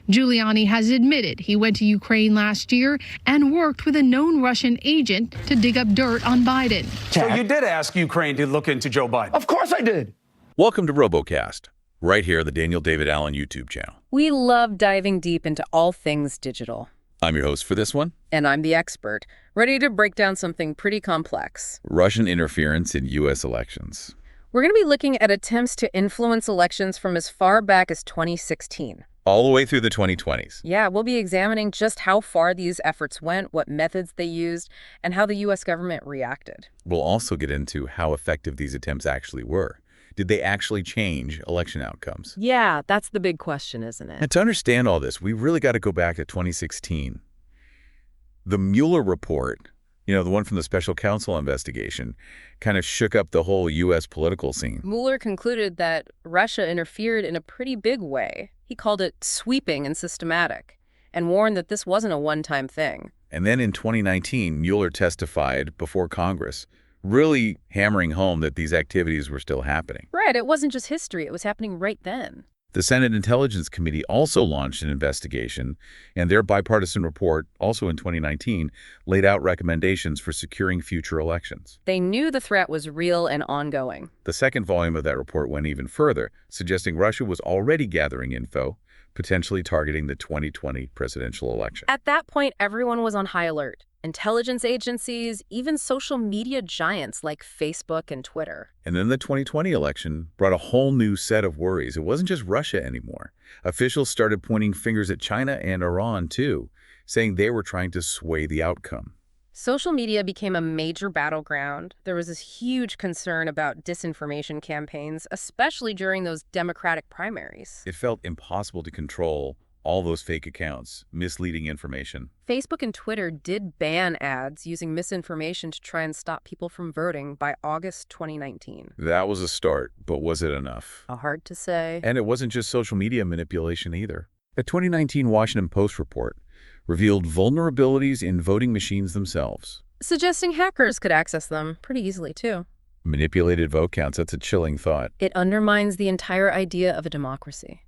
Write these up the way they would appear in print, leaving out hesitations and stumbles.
Giuliani has admitted he went to Ukraine last year and worked with a known Russian agent to dig up dirt on Biden. So you did ask Ukraine to look into Joe Biden? Of course I did. Welcome to RoboCast, right here, the Daniel David Allen YouTube channel. We love diving deep into all things digital. I'm your host for this one. And I'm the expert, ready to break down something pretty complex. Russian interference in U.S. elections. We're going to be looking at attempts to influence elections from as far back as 2016. All the way through the 2020s. Yeah, we'll be examining just how far these efforts went, what methods they used, and how the U.S. government reacted. We'll also get into how effective these attempts actually were. Did they actually change election outcomes? Yeah, that's the big question, isn't it? And to understand all this, we really got to go back to 2016. The Mueller report, the one from the special counsel investigation, kind of shook up the whole U.S. political scene. Mueller concluded that Russia interfered in a pretty big way. He called it sweeping and systematic, and warned that this wasn't a one-time thing. And then in 2019, Mueller testified before Congress, really hammering home that these activities were still happening. Right, it wasn't just history, it was happening right then. The Senate Intelligence Committee also launched an investigation, and their bipartisan report, also in 2019, laid out recommendations for securing future elections. They knew the threat was real and ongoing. The second volume of that report went even further, suggesting Russia was already gathering info, potentially targeting the 2020 presidential election. At that point, everyone was on high alert. Intelligence agencies, even social media giants like Facebook and Twitter. And then the 2020 election brought a whole new set of worries. It wasn't just Russia anymore. Officials started pointing fingers at China and Iran, too, saying they were trying to sway the outcome. Social media became a major battleground. There was this huge concern about disinformation campaigns, especially during those Democratic primaries. It felt impossible to control all those fake accounts, misleading information. Facebook and Twitter did ban ads using misinformation to try and stop people from voting by August 2019. That was a start, but was it enough? Hard to say. And it wasn't just social media manipulation either. A 2019 Washington Post report revealed vulnerabilities in voting machines themselves. Suggesting hackers could access them pretty easily, too. Manipulated vote counts, that's a chilling thought. It undermines the entire idea of a democracy.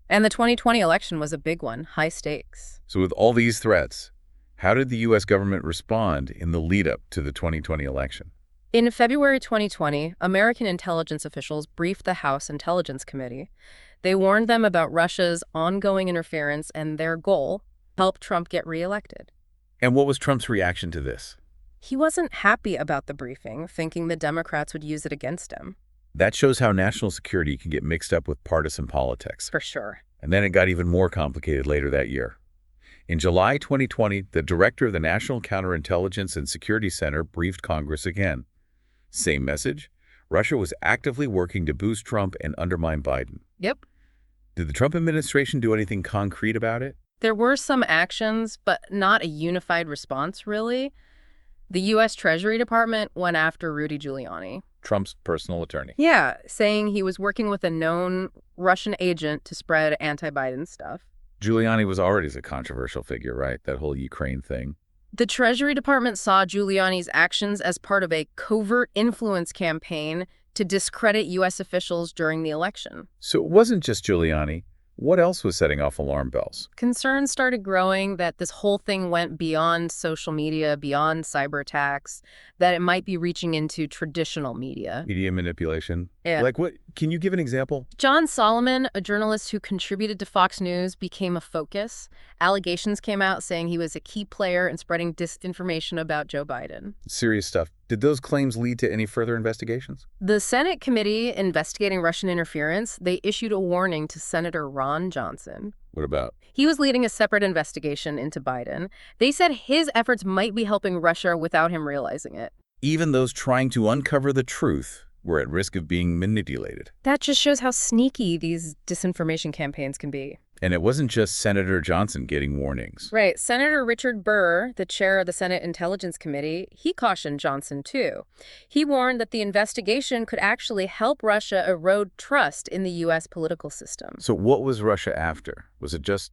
And the 2020 election was a big one, high stakes. So with all these threats, how did the U.S. government respond in the lead-up to the 2020 election? In February 2020, American intelligence officials briefed the House Intelligence Committee. They warned them about Russia's ongoing interference and their goal, help Trump get reelected. And what was Trump's reaction to this? He wasn't happy about the briefing, thinking the Democrats would use it against him. That shows how national security can get mixed up with partisan politics. For sure. And then it got even more complicated later that year. In July 2020, the director of the National Counterintelligence and Security Center briefed Congress again. Same message. Russia was actively working to boost Trump and undermine Biden. Yep. Did the Trump administration do anything concrete about it? There were some actions, but not a unified response, really. The U.S. Treasury Department went after Rudy Giuliani. Trump's personal attorney. Yeah, saying he was working with a known Russian agent to spread anti-Biden stuff. Giuliani was already a controversial figure, right? That whole Ukraine thing. The Treasury Department saw Giuliani's actions as part of a covert influence campaign to discredit U.S. officials during the election. So it wasn't just Giuliani. What else was setting off alarm bells? Concerns started growing that this whole thing went beyond social media, beyond cyber attacks, that it might be reaching into traditional media. Media manipulation? Yeah. Like what? Can you give an example? John Solomon, a journalist who contributed to Fox News, became a focus. Allegations came out saying he was a key player in spreading disinformation about Joe Biden. Serious stuff. Did those claims lead to any further investigations? The Senate committee investigating Russian interference, they issued a warning to Senator Ron Johnson. What about? He was leading a separate investigation into Biden. They said his efforts might be helping Russia without him realizing it. Even those trying to uncover the truth were at risk of being manipulated. That just shows how sneaky these disinformation campaigns can be. And it wasn't just Senator Johnson getting warnings. Right. Senator Richard Burr, the chair of the Senate Intelligence Committee, he cautioned Johnson, too. He warned that the investigation could actually help Russia erode trust in the U.S. political system. So what was Russia after? Was it just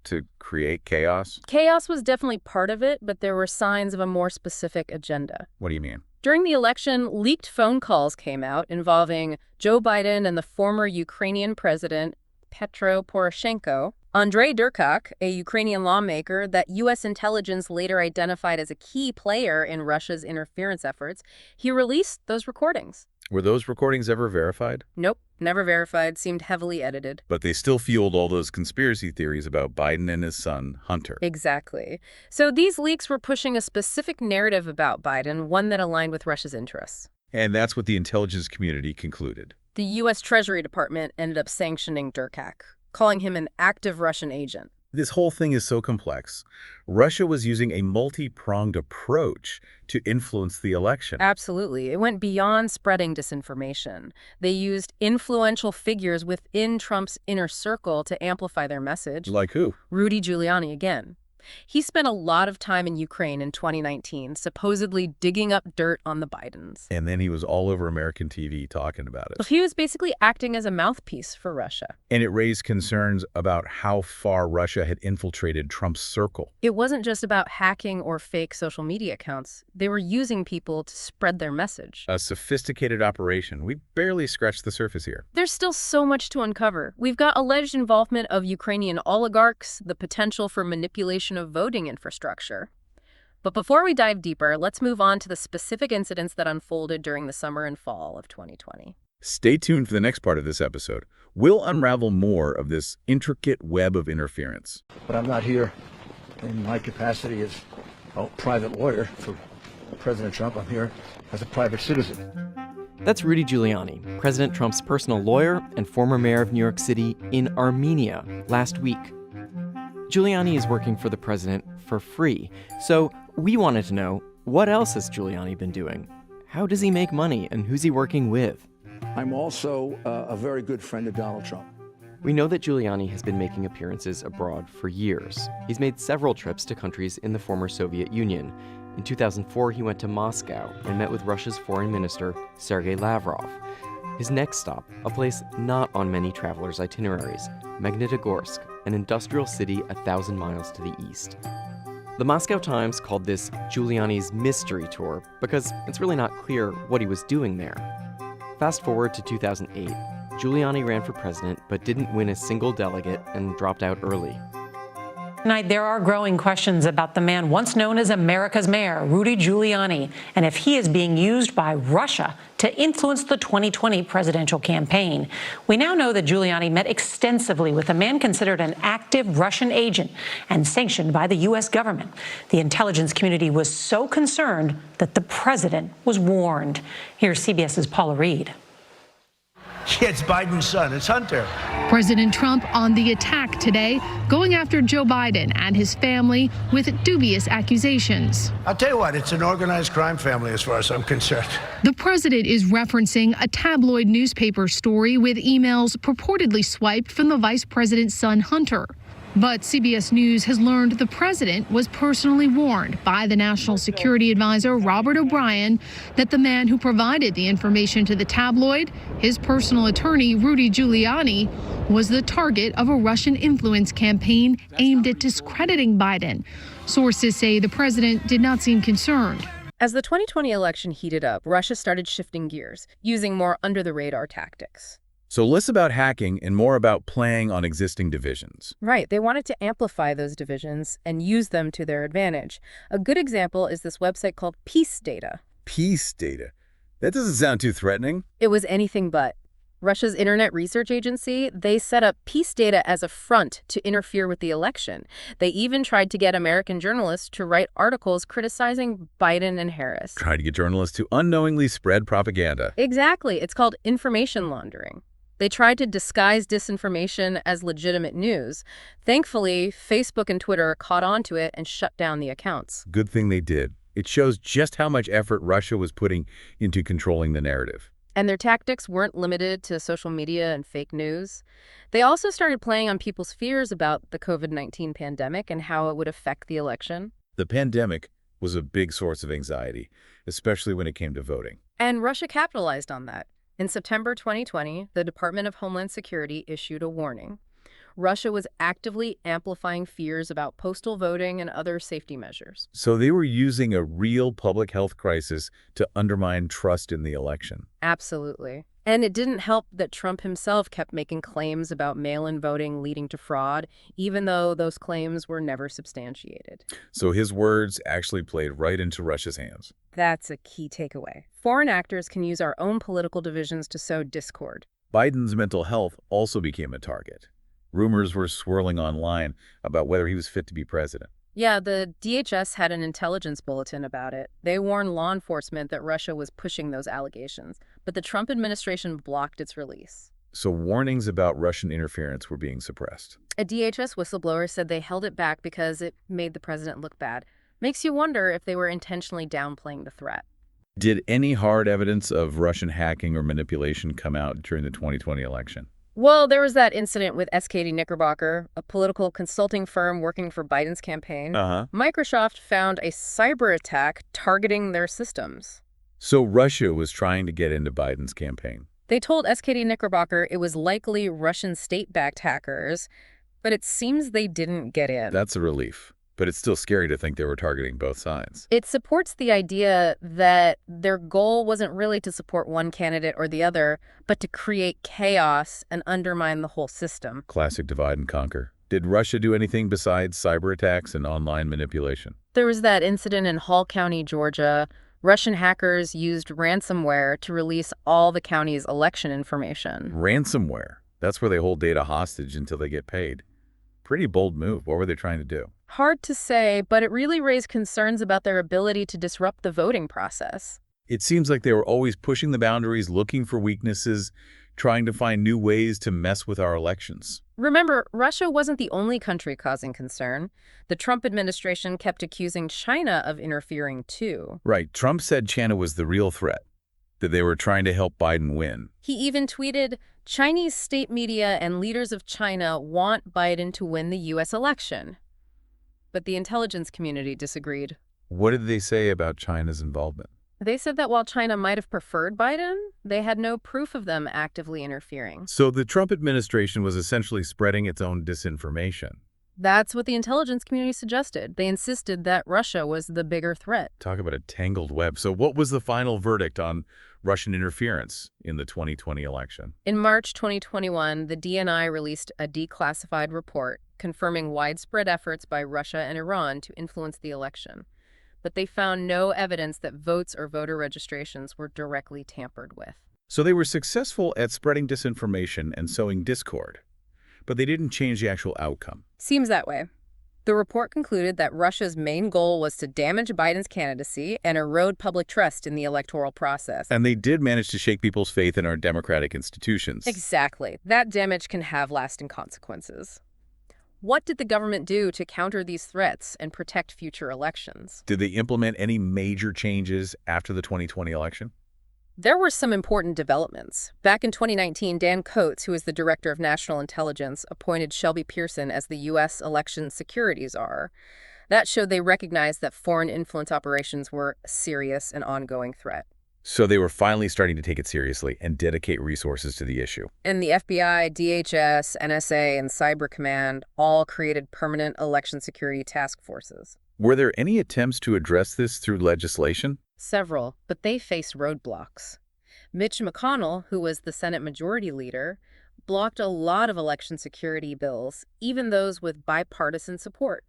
to create chaos? Chaos was definitely part of it, but there were signs of a more specific agenda. What do you mean? During the election, leaked phone calls came out involving Joe Biden and the former Ukrainian president, Petro Poroshenko, Andrei Durkak, a Ukrainian lawmaker that U.S. intelligence later identified as a key player in Russia's interference efforts, he released those recordings. Were those recordings ever verified? Nope, never verified, seemed heavily edited. But they still fueled all those conspiracy theories about Biden and his son, Hunter. Exactly. So these leaks were pushing a specific narrative about Biden, one that aligned with Russia's interests. And that's what the intelligence community concluded. The U.S. Treasury Department ended up sanctioning Durkak, calling him an active Russian agent. This whole thing is so complex. Russia was using a multi-pronged approach to influence the election. Absolutely. It went beyond spreading disinformation. They used influential figures within Trump's inner circle to amplify their message. Like who? Rudy Giuliani again. He spent a lot of time in Ukraine in 2019, supposedly digging up dirt on the Bidens. And then he was all over American TV talking about it. He was basically acting as a mouthpiece for Russia. And it raised concerns about how far Russia had infiltrated Trump's circle. It wasn't just about hacking or fake social media accounts. They were using people to spread their message. A sophisticated operation. We barely scratched the surface here. There's still so much to uncover. We've got alleged involvement of Ukrainian oligarchs, the potential for manipulation of voting infrastructure. But before we dive deeper, let's move on to the specific incidents that unfolded during the summer and fall of 2020. Stay tuned for the next part of this episode. We'll unravel more of this intricate web of interference. But I'm not here in my capacity as a private lawyer for President Trump. I'm here as a private citizen. That's Rudy Giuliani, President Trump's personal lawyer and former mayor of New York City, in Armenia last week. Giuliani is working for the president for free, so we wanted to know, what else has Giuliani been doing? How does he make money, and who's he working with? I'm also a very good friend of Donald Trump. We know that Giuliani has been making appearances abroad for years. He's made several trips to countries in the former Soviet Union. In 2004, he went to Moscow and met with Russia's foreign minister, Sergei Lavrov. His next stop, a place not on many travelers' itineraries, Magnitogorsk, an industrial city 1,000 miles to the east. The Moscow Times called this Giuliani's mystery tour because it's really not clear what he was doing there. Fast forward to 2008, Giuliani ran for president but didn't win a single delegate and dropped out early. Tonight, there are growing questions about the man once known as America's mayor, Rudy Giuliani, and if he is being used by Russia to influence the 2020 presidential campaign. We now know that Giuliani met extensively with a man considered an active Russian agent and sanctioned by the U.S. government. The intelligence community was so concerned that the president was warned. Here's CBS's Paula Reed. Yeah, it's Biden's son. It's Hunter. President Trump on the attack today, going after Joe Biden and his family with dubious accusations. I'll tell you what, it's an organized crime family as far as I'm concerned. The president is referencing a tabloid newspaper story with emails purportedly swiped from the vice president's son, Hunter. But CBS News has learned the president was personally warned by the National Security Advisor, Robert O'Brien, that the man who provided the information to the tabloid, his personal attorney, Rudy Giuliani, was the target of a Russian influence campaign aimed at discrediting Biden. Sources say the president did not seem concerned. As the 2020 election heated up, Russia started shifting gears, using more under-the-radar tactics. So less about hacking and more about playing on existing divisions. Right. They wanted to amplify those divisions and use them to their advantage. A good example is this website called Peace Data. Peace Data? That doesn't sound too threatening. It was anything but. Russia's Internet Research Agency, they set up Peace Data as a front to interfere with the election. They even tried to get American journalists to write articles criticizing Biden and Harris. Tried to get journalists to unknowingly spread propaganda. Exactly. It's called information laundering. They tried to disguise disinformation as legitimate news. Thankfully, Facebook and Twitter caught on to it and shut down the accounts. Good thing they did. It shows just how much effort Russia was putting into controlling the narrative. And their tactics weren't limited to social media and fake news. They also started playing on people's fears about the COVID-19 pandemic and how it would affect the election. The pandemic was a big source of anxiety, especially when it came to voting. And Russia capitalized on that. In September 2020, the Department of Homeland Security issued a warning. Russia was actively amplifying fears about postal voting and other safety measures. So they were using a real public health crisis to undermine trust in the election. Absolutely. And it didn't help that Trump himself kept making claims about mail-in voting leading to fraud, even though those claims were never substantiated. So his words actually played right into Russia's hands. That's a key takeaway. Foreign actors can use our own political divisions to sow discord. Biden's mental health also became a target. Rumors were swirling online about whether he was fit to be president. Yeah, the DHS had an intelligence bulletin about it. They warned law enforcement that Russia was pushing those allegations, but the Trump administration blocked its release. So warnings about Russian interference were being suppressed. A DHS whistleblower said they held it back because it made the president look bad. Makes you wonder if they were intentionally downplaying the threat. Did any hard evidence of Russian hacking or manipulation come out during the 2020 election? Well, there was that incident with SKD Knickerbocker, a political consulting firm working for Biden's campaign. Microsoft found a cyber attack targeting their systems. So Russia was trying to get into Biden's campaign. They told SKD Knickerbocker it was likely Russian state-backed hackers, but it seems they didn't get in. That's a relief. But it's still scary to think they were targeting both sides. It supports the idea that their goal wasn't really to support one candidate or the other, but to create chaos and undermine the whole system. Classic divide and conquer. Did Russia do anything besides cyber attacks and online manipulation? There was that incident in Hall County, Georgia. Russian hackers used ransomware to release all the county's election information. Ransomware. That's where they hold data hostage until they get paid. Pretty bold move. What were they trying to do? Hard to say, but it really raised concerns about their ability to disrupt the voting process. It seems like they were always pushing the boundaries, looking for weaknesses, trying to find new ways to mess with our elections. Remember, Russia wasn't the only country causing concern. The Trump administration kept accusing China of interfering too. Right. Trump said China was the real threat, that they were trying to help Biden win. He even tweeted, "Chinese state media and leaders of China want Biden to win the U.S. election." But the intelligence community disagreed. What did they say about China's involvement? They said that while China might have preferred Biden, they had no proof of them actively interfering. So the Trump administration was essentially spreading its own disinformation. That's what the intelligence community suggested. They insisted that Russia was the bigger threat. Talk about a tangled web. So what was the final verdict on Russian interference in the 2020 election? In March 2021, the DNI released a declassified report confirming widespread efforts by Russia and Iran to influence the election. But they found no evidence that votes or voter registrations were directly tampered with. So they were successful at spreading disinformation and sowing discord, but they didn't change the actual outcome. Seems that way. The report concluded that Russia's main goal was to damage Biden's candidacy and erode public trust in the electoral process. And they did manage to shake people's faith in our democratic institutions. Exactly. That damage can have lasting consequences. What did the government do to counter these threats and protect future elections? Did they implement any major changes after the 2020 election? There were some important developments. Back in 2019, Dan Coats, who is the Director of National Intelligence, appointed Shelby Pearson as the U.S. election security czar. That showed they recognized that foreign influence operations were a serious and ongoing threat. So they were finally starting to take it seriously and dedicate resources to the issue. And the FBI, DHS, NSA, and Cyber Command all created permanent election security task forces. Were there any attempts to address this through legislation? Several, but they faced roadblocks. Mitch McConnell, who was the Senate Majority Leader, blocked a lot of election security bills, even those with bipartisan support.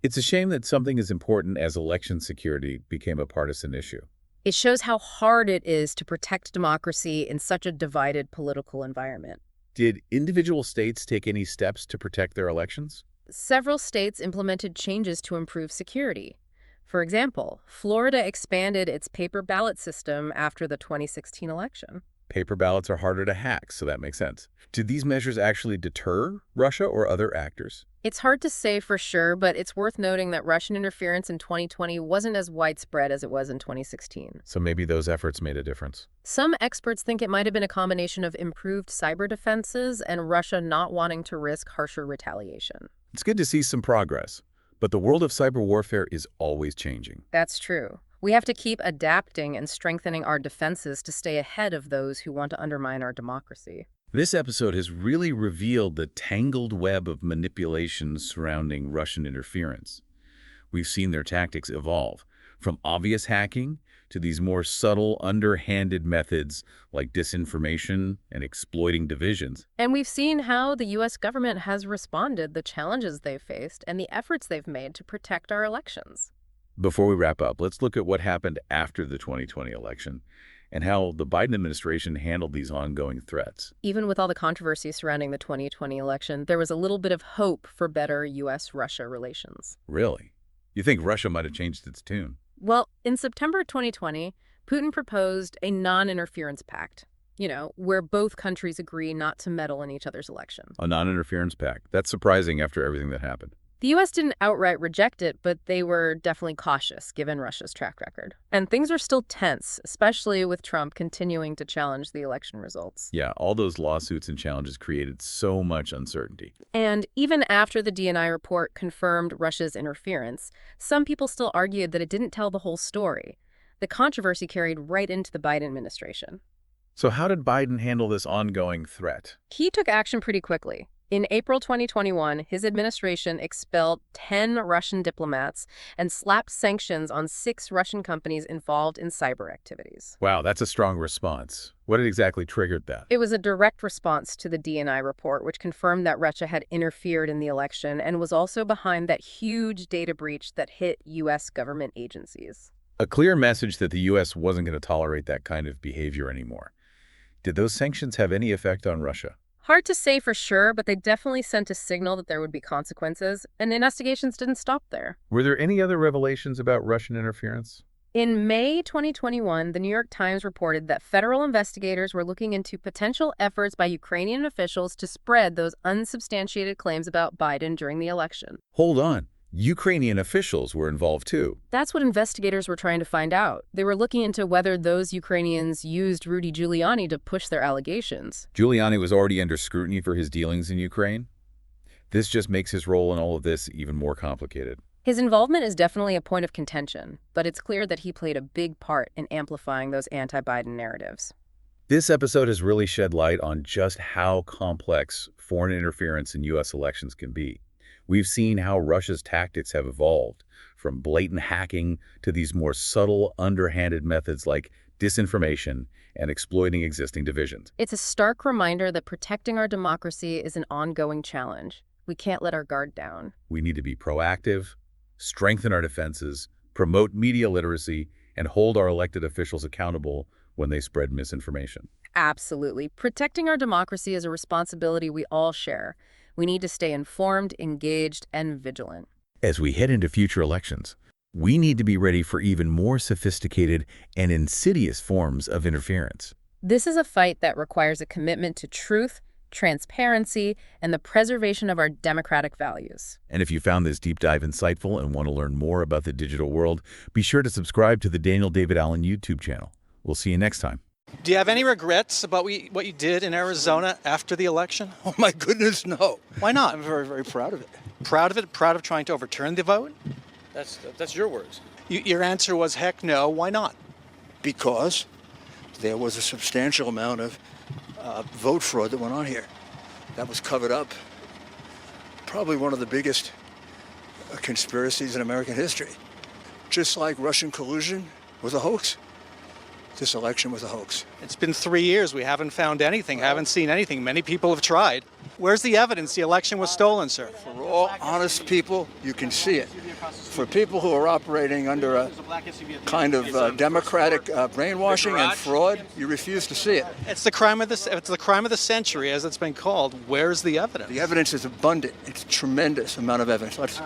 It's a shame that something as important as election security became a partisan issue. It shows how hard it is to protect democracy in such a divided political environment. Did individual states take any steps to protect their elections? Several states implemented changes to improve security. For example, Florida expanded its paper ballot system after the 2016 election. Paper ballots are harder to hack, so that makes sense. Did these measures actually deter Russia or other actors? It's hard to say for sure, but it's worth noting that Russian interference in 2020 wasn't as widespread as it was in 2016. So maybe those efforts made a difference. Some experts think it might have been a combination of improved cyber defenses and Russia not wanting to risk harsher retaliation. It's good to see some progress, but the world of cyber warfare is always changing. That's true. We have to keep adapting and strengthening our defenses to stay ahead of those who want to undermine our democracy. This episode has really revealed the tangled web of manipulations surrounding Russian interference. We've seen their tactics evolve, from obvious hacking to these more subtle, underhanded methods like disinformation and exploiting divisions. And we've seen how the U.S. government has responded, the challenges they've faced, and the efforts they've made to protect our elections. Before we wrap up, let's look at what happened after the 2020 election and how the Biden administration handled these ongoing threats. Even with all the controversy surrounding the 2020 election, there was a little bit of hope for better U.S.-Russia relations. Really? You think Russia might have changed its tune? Well, in September 2020, Putin proposed a non-interference pact, where both countries agree not to meddle in each other's election. A non-interference pact. That's surprising after everything that happened. The U.S. didn't outright reject it, but they were definitely cautious, given Russia's track record. And things are still tense, especially with Trump continuing to challenge the election results. Yeah, all those lawsuits and challenges created so much uncertainty. And even after the D&I report confirmed Russia's interference, some people still argued that it didn't tell the whole story. The controversy carried right into the Biden administration. So how did Biden handle this ongoing threat? He took action pretty quickly. In April 2021, his administration expelled 10 Russian diplomats and slapped sanctions on 6 Russian companies involved in cyber activities. Wow, that's a strong response. What exactly triggered that? It was a direct response to the D&I report, which confirmed that Russia had interfered in the election and was also behind that huge data breach that hit U.S. government agencies. A clear message that the U.S. wasn't going to tolerate that kind of behavior anymore. Did those sanctions have any effect on Russia? Hard to say for sure, but they definitely sent a signal that there would be consequences, and investigations didn't stop there. Were there any other revelations about Russian interference? In May 2021, the New York Times reported that federal investigators were looking into potential efforts by Ukrainian officials to spread those unsubstantiated claims about Biden during the election. Hold on. Ukrainian officials were involved too. That's what investigators were trying to find out. They were looking into whether those Ukrainians used Rudy Giuliani to push their allegations. Giuliani was already under scrutiny for his dealings in Ukraine. This just makes his role in all of this even more complicated. His involvement is definitely a point of contention, but it's clear that he played a big part in amplifying those anti-Biden narratives. This episode has really shed light on just how complex foreign interference in U.S. elections can be. We've seen how Russia's tactics have evolved, from blatant hacking to these more subtle, underhanded methods like disinformation and exploiting existing divisions. It's a stark reminder that protecting our democracy is an ongoing challenge. We can't let our guard down. We need to be proactive, strengthen our defenses, promote media literacy, and hold our elected officials accountable when they spread misinformation. Absolutely. Protecting our democracy is a responsibility we all share. We need to stay informed, engaged, and vigilant. As we head into future elections, we need to be ready for even more sophisticated and insidious forms of interference. This is a fight that requires a commitment to truth, transparency, and the preservation of our democratic values. And if you found this deep dive insightful and want to learn more about the digital world, be sure to subscribe to the Daniel David Allen YouTube channel. We'll see you next time. Do you have any regrets about what you did in Arizona after the election? Oh, my goodness, no. Why not? I'm very, very proud of it. Proud of it? Proud of trying to overturn the vote? That's your words. Your answer was heck no. Why not? Because there was a substantial amount of vote fraud that went on here. That was covered up. Probably one of the biggest conspiracies in American history. Just like Russian collusion was a hoax. This election was a hoax. It's been 3 years. We haven't found anything, haven't seen anything. Many people have tried. Where's the evidence the election was stolen, sir? For all honest people, you can see it. For people who are operating under a kind of democratic brainwashing and fraud, you refuse to see it. It's the crime of the century, as it's been called. Where's the evidence? The evidence is abundant. It's a tremendous amount of evidence.